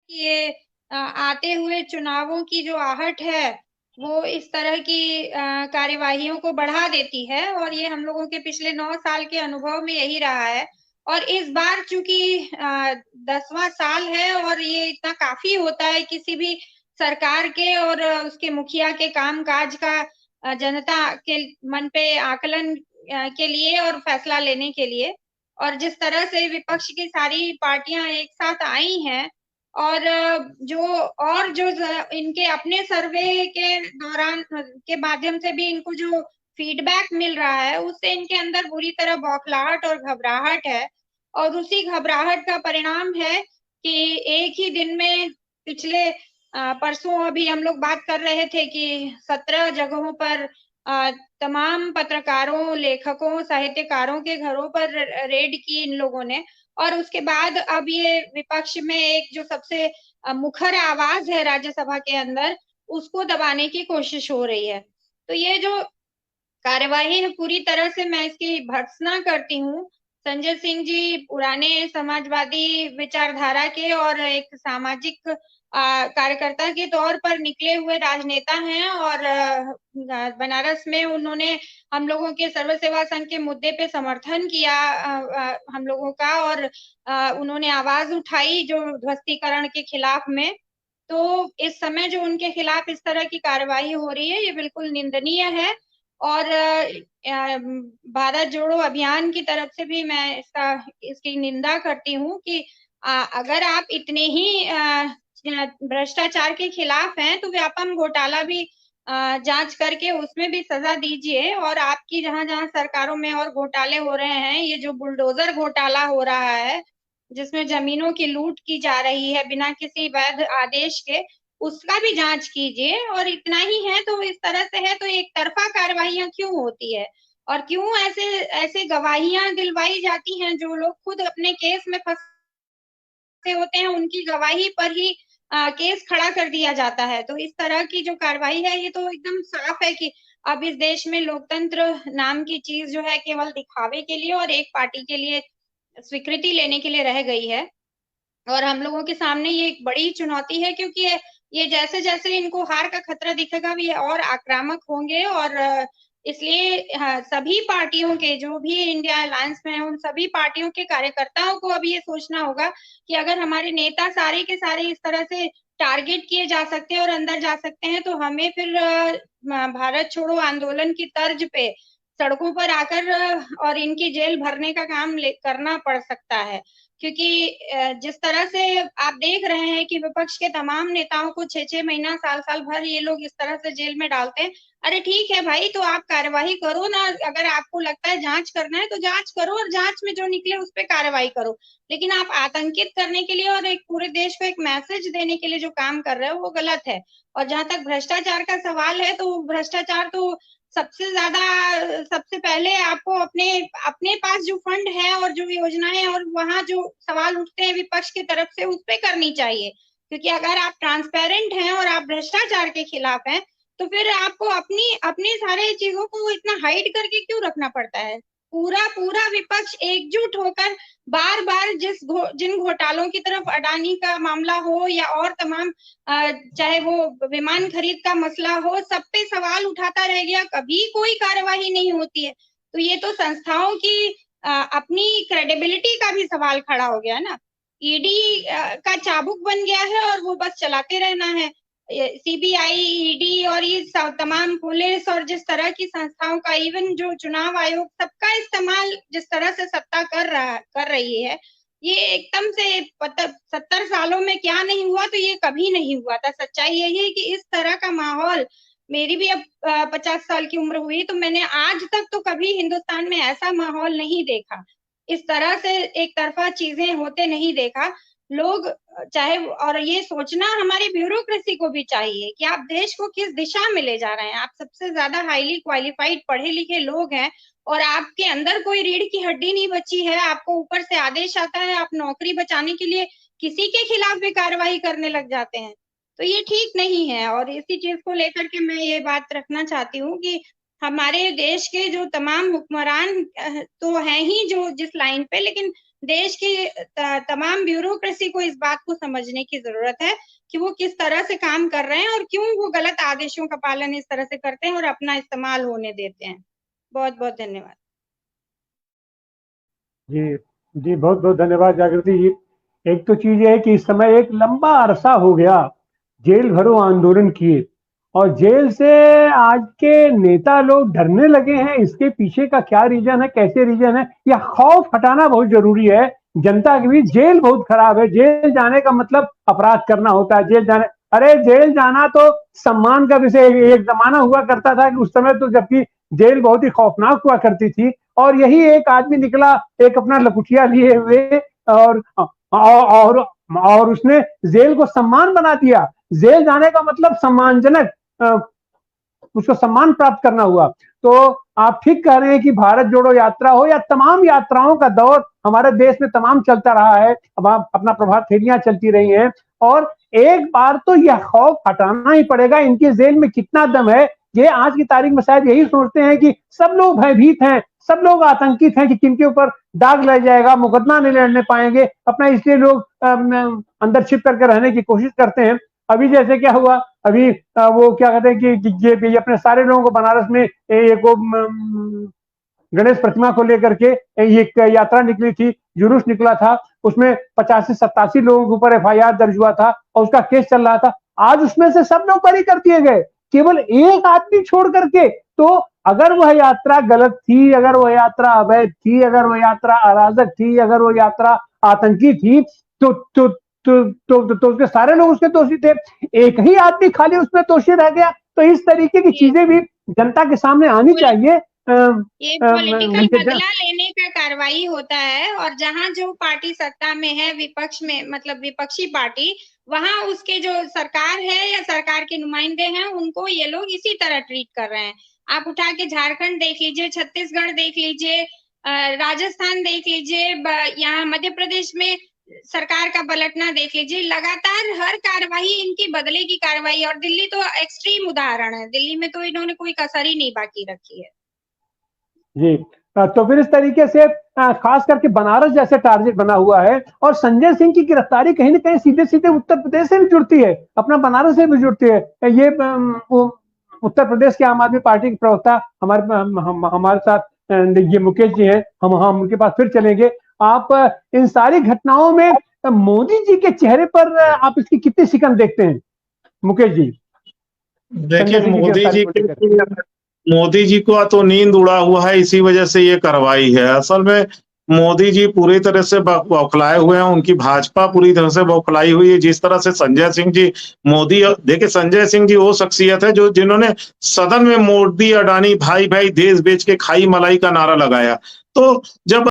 कि ये आते हुए चुनावों की जो आहट है वो इस तरह की कार्यवाहियों को बढ़ा देती है, और ये हम लोगों के पिछले 9 साल के अनुभव में यही रहा है। और इस बार चूंकि 10वां साल है और ये इतना काफी होता है किसी भी सरकार के और उसके मुखिया के कामकाज का जनता के मन पे आकलन के लिए और फैसला लेने के लिए। और जिस तरह से विपक्ष की सारी पार्टियां एक साथ आई हैं, और इनके अपने सर्वे के दौरान के माध्यम से भी इनको जो फीडबैक मिल रहा है उससे इनके अंदर बुरी तरह बौखलाहट और घबराहट है। और उसी घबराहट का परिणाम है कि एक ही दिन में पिछले परसों अभी हम लोग बात कर रहे थे कि 17 जगहों पर तमाम पत्रकारों, लेखकों, साहित्यकारों के घरों पर रेड की इन लोगों ने। और उसके बाद अब ये विपक्ष में एक जो सबसे मुखर आवाज है राज्यसभा के अंदर, उसको दबाने की कोशिश हो रही है। तो ये जो कार्यवाही है पूरी तरह से मैं इसकी भर्त्सना करती हूँ। संजय सिंह जी पुराने समाजवादी विचारधारा के और एक सामाजिक कार्यकर्ता के तौर पर निकले हुए राजनेता हैं, और बनारस में उन्होंने हम लोगों के सर्व सेवा संघ के मुद्दे पे समर्थन किया हम लोगों का, और उन्होंने आवाज उठाई जो ध्वस्तीकरण के खिलाफ में। तो इस समय जो उनके खिलाफ इस तरह की कार्यवाही हो रही है ये बिल्कुल निंदनीय है। और भारत जोड़ो अभियान की तरफ से भी मैं इसकी निंदा करती हूँ कि अगर आप इतने ही भ्रष्टाचार के खिलाफ हैं तो व्यापम घोटाला भी जांच करके उसमें भी सजा दीजिए। और आपकी जहां जहां सरकारों में और घोटाले हो रहे हैं, ये जो बुलडोजर घोटाला हो रहा है जिसमें जमीनों की लूट की जा रही है बिना किसी वैध आदेश के, उसका भी जांच कीजिए। और इतना ही है तो इस तरह से है तो एक तरफा कार्रवाइयां क्यों होती है, और क्यों ऐसे ऐसे गवाहियां दिलवाई जाती हैं जो लोग खुद अपने केस में फंसे होते हैं, उनकी गवाही पर ही केस खड़ा कर दिया जाता है। तो इस तरह की जो कार्रवाई है ये तो एकदम साफ है कि अब इस देश में लोकतंत्र नाम की चीज जो है केवल दिखावे के लिए और एक पार्टी के लिए स्वीकृति लेने के लिए रह गई है। और हम लोगों के सामने ये एक बड़ी चुनौती है, क्योंकि ये जैसे जैसे इनको हार का खतरा दिखेगा भी और आक्रामक होंगे। और इसलिए हाँ, सभी पार्टियों के जो भी इंडिया अलायंस में है उन सभी पार्टियों के कार्यकर्ताओं को अब ये सोचना होगा कि अगर हमारे नेता सारे के सारे इस तरह से टारगेट किए जा सकते हैं और अंदर जा सकते हैं, तो हमें फिर भारत छोड़ो आंदोलन की तर्ज पे सड़कों पर आकर और इनकी जेल भरने का काम करना पड़ सकता है। क्योंकि जिस तरह से आप देख रहे हैं कि विपक्ष के तमाम नेताओं को 6-6 महीना, साल-साल भर ये लोग इस तरह से जेल में डालते हैं। अरे ठीक है भाई, तो आप कार्यवाही करो ना। अगर आपको लगता है जांच करना है तो जांच करो, और जांच में जो निकले उस पर कार्रवाई करो। लेकिन आप आतंकित करने के लिए और एक पूरे देश को एक मैसेज देने के लिए जो काम कर रहे हो वो गलत है। और जहां तक भ्रष्टाचार का सवाल है तो भ्रष्टाचार तो सबसे ज्यादा, सबसे पहले आपको अपने अपने पास जो फंड है और जो योजनाएं और वहां जो सवाल उठते हैं विपक्ष की तरफ से उस पे करनी चाहिए। क्योंकि अगर आप ट्रांसपेरेंट हैं और आप भ्रष्टाचार के खिलाफ हैं तो फिर आपको अपनी अपनी सारे चीजों को इतना हाइड करके क्यों रखना पड़ता है। पूरा पूरा विपक्ष एकजुट होकर बार बार जिन घोटालों की तरफ, अडानी का मामला हो या और तमाम चाहे वो विमान खरीद का मसला हो, सब पे सवाल उठाता रह गया, कभी कोई कार्यवाही नहीं होती है। तो ये तो संस्थाओं की अपनी क्रेडिबिलिटी का भी सवाल खड़ा हो गया ना। ईडी का चाबुक बन गया है और वो बस चलाते रहना है। सीबीआई, ईडी और ये तमाम पुलिस और जिस तरह की संस्थाओं का, इवन जो चुनाव आयोग, सबका इस्तेमाल जिस तरह से सत्ता कर रही है, ये एकदम से 70 सालों में क्या नहीं हुआ तो ये कभी नहीं हुआ था। सच्चाई यही है कि इस तरह का माहौल, मेरी भी अब 50 साल की उम्र हुई तो मैंने आज तक तो कभी हिंदुस्तान में ऐसा माहौल नहीं देखा, इस तरह से एक तरफा चीजें होते नहीं देखा। लोग चाहे, और ये सोचना हमारी ब्यूरोक्रेसी को भी चाहिए कि आप देश को किस दिशा में ले जा रहे हैं। आप सबसे ज्यादा हाईली क्वालिफाइड पढ़े लिखे लोग हैं और आपके अंदर कोई रीढ़ की हड्डी नहीं बची है, आपको ऊपर से आदेश आता है, आप नौकरी बचाने के लिए किसी के खिलाफ भी कार्रवाई करने लग जाते हैं। तो ये ठीक नहीं है। और इसी चीज को लेकर के मैं ये बात रखना चाहती हूँ कि हमारे देश के जो तमाम हुक्मरान तो हैं ही जो जिस लाइन पे, लेकिन देश की तमाम ब्यूरोक्रेसी को इस बात को समझने की जरूरत है कि वो किस तरह से काम कर रहे हैं और क्यों वो गलत आदेशों का पालन इस तरह से करते हैं और अपना इस्तेमाल होने देते हैं। बहुत बहुत धन्यवाद। जी जी, बहुत बहुत धन्यवाद जागृति जी। एक तो चीज ये है कि इस समय एक लंबा अरसा हो गया जेल भरो आंदोलन किए, और जेल से आज के नेता लोग डरने लगे हैं। इसके पीछे का क्या रीजन है, कैसे रीजन है, या खौफ हटाना बहुत जरूरी है जनता के बीच। जेल बहुत खराब है, जेल जाने का मतलब अपराध करना होता है। जेल जाने, अरे जेल जाना तो सम्मान का विषय। एक जमाना हुआ करता था कि उस समय तो जबकि जेल बहुत ही खौफनाक हुआ करती थी, और यही एक आदमी निकला, एक अपना लकुटिया लिए हुए, और उसने जेल को सम्मान बना दिया। जेल जाने का मतलब सम्मानजनक, उसको सम्मान प्राप्त करना हुआ। तो आप ठीक कह रहे हैं कि भारत जोड़ो यात्रा हो या तमाम यात्राओं का दौर हमारे देश में तमाम चलता रहा है। अब आप अपना प्रभात फेरियां चलती रही हैं, और एक बार तो यह खौफ हटाना ही पड़ेगा। इनके जेल में कितना दम है, ये आज की तारीख में शायद यही सोचते हैं कि सब लोग भयभीत हैं, सब लोग आतंकित हैं कि किनके ऊपर दाग लग जाएगा, मुकदमा नहीं लड़ने पाएंगे अपना, इसलिए लोग अंदर छिप करके रहने की कोशिश करते हैं। अभी जैसे क्या हुआ, अभी वो क्या कहते हैं कि ये अपने सारे लोगों को बनारस में एक गणेश प्रतिमा को लेकर के एक यात्रा निकली थी, जुलूस निकला था। उसमें 85 से 87 लोगों के ऊपर FIR दर्ज हुआ था और उसका केस चल रहा था। आज उसमें से सब लोग बरी कर दिए गए, केवल एक आदमी छोड़ करके। तो अगर वह यात्रा गलत थी, अगर वह यात्रा अवैध थी, अगर वह यात्रा अराजक थी, अगर वह यात्रा आतंकी थी, तो उसके सारे लोग उसके दोषी थे। एक ही आदमी खाली उसमें दोषी रह गया। तो इस तरीके की चीजें भी जनता के सामने आनी चाहिए। ये पॉलिटिकल बदला लेने का कार्रवाई होता है, और जहां जो पार्टी सत्ता में है, विपक्ष में मतलब विपक्षी पार्टी, वहां उसके जो सरकार है या सरकार के नुमाइंदे हैं, उनको ये लोग इसी तरह ट्रीट कर रहे हैं। आप उठा के झारखंड देख लीजिए, छत्तीसगढ़ देख लीजिए, राजस्थान देख लीजिए, यहाँ मध्य प्रदेश में सरकार का पलटना देख लीजिए। लगातार हर कार्रवाई इनकी बदले की कार्रवाई, और दिल्ली तो एक्सट्रीम उदाहरण है। दिल्ली में तो इन्होंने कोई कसर ही नहीं बाकी रखी है। जी, तो फिर इस तरीके से खास करके बनारस जैसे टारगेट बना हुआ है, और संजय सिंह की गिरफ्तारी कहीं ना कहीं सीधे सीधे उत्तर प्रदेश से भी जुड़ती है, अपना बनारस से भी जुड़ती है। ये उत्तर प्रदेश के आम आदमी पार्टी के प्रवक्ता हमारे साथ ये मुकेश जी हैं, हम उनके पास फिर चलेंगे। आप इन सारी घटनाओं में मोदी जी के चेहरे पर आप इसकी कितनी शिकन देखते हैं मुकेश जी? देखिए, मोदी जी को तो नींद उड़ा हुआ है, इसी वजह से ये कार्रवाई है। असल में मोदी जी पूरी तरह से बौखलाए हुए हैं, उनकी भाजपा पूरी तरह से बौखलाई हुई है। जिस तरह से संजय सिंह जी, मोदी, देखिए संजय सिंह जी वो शख्सियत है जो जिन्होंने सदन में मोदी अडानी भाई भाई देश बेच के खाई मलाई का नारा लगाया। तो जब